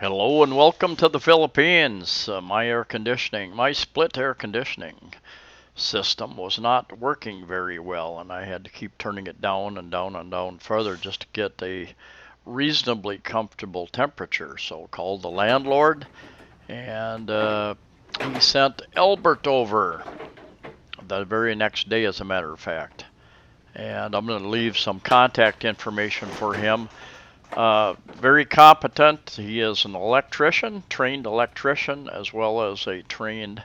Hello and welcome to the Philippines. My split air conditioning system was not working very well, and I had to keep turning it down and down and down further just to get a reasonably comfortable temperature. So called the landlord, and he sent Albert over the very next day, as a matter of fact. And I'm going to leave some contact information for him. Very competent. He is an electrician, trained electrician, as well as a trained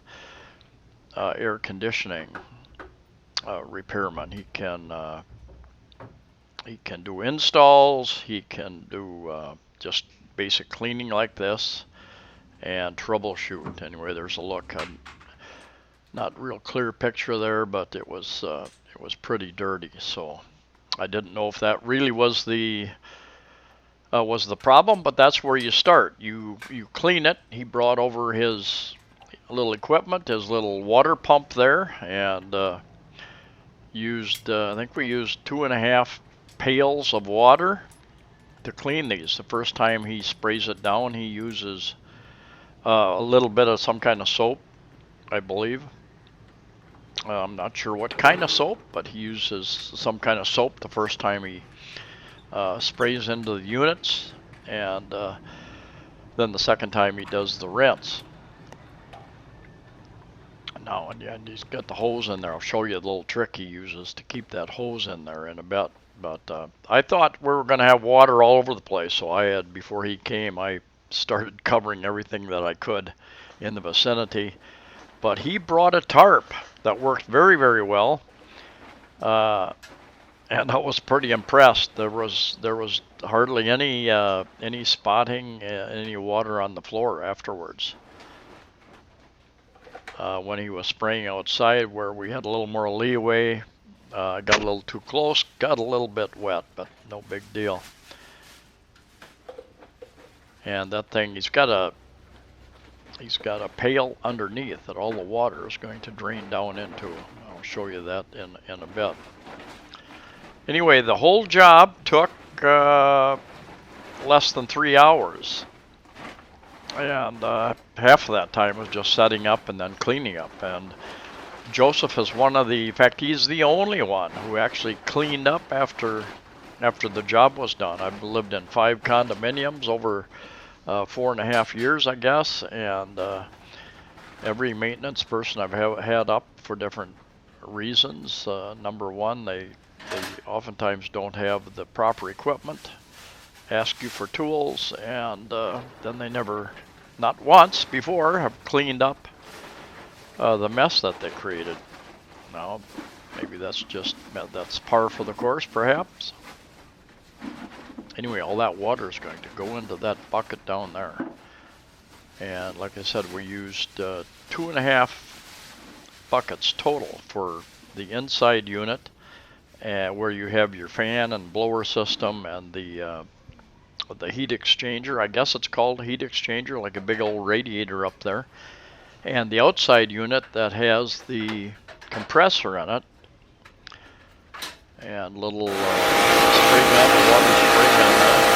air conditioning repairman. He can do installs. He can do just basic cleaning like this and troubleshoot. Anyway, there's a look. Not real clear picture there, but it was pretty dirty. So I didn't know if that really was the problem, but that's where you start. You clean it. He brought over his little equipment, his little water pump there, and used I think we used 2.5 pails of water to clean these. The first time he sprays it down, he uses a little bit of some kind of soap, I believe. I'm not sure what kind of soap, but he uses some kind of soap the first time he sprays into the units, and then the second time he does the rinse. Now, and he's got the hose in there. I'll show you the little trick he uses to keep that hose in there in a bit. But I thought we were going to have water all over the place, so before he came, I started covering everything that I could in the vicinity. But he brought a tarp that worked very, very well. And I was pretty impressed. There was hardly any spotting, any water on the floor afterwards. When he was spraying outside, where we had a little more leeway, got a little too close, got a little bit wet, but no big deal. And that thing, he's got a pail underneath that all the water is going to drain down into. I'll show you that in a bit. Anyway, the whole job took less than 3 hours. And half of that time was just setting up and then cleaning up. And Joseph is in fact, he's the only one who actually cleaned up after the job was done. I've lived in 5 condominiums over 4.5 years, I guess. And every maintenance person I've had up for different reasons. Number one, they oftentimes don't have the proper equipment, ask you for tools, and then they never, not once before, have cleaned up the mess that they created. Now, maybe that's par for the course, perhaps. Anyway, all that water is going to go into that bucket down there. And like I said, we used 2.5 buckets total for the inside unit, where you have your fan and blower system and the heat exchanger. I guess it's called a heat exchanger, like a big old radiator up there. And the outside unit that has the compressor in it and little spray gun, water spray gun there.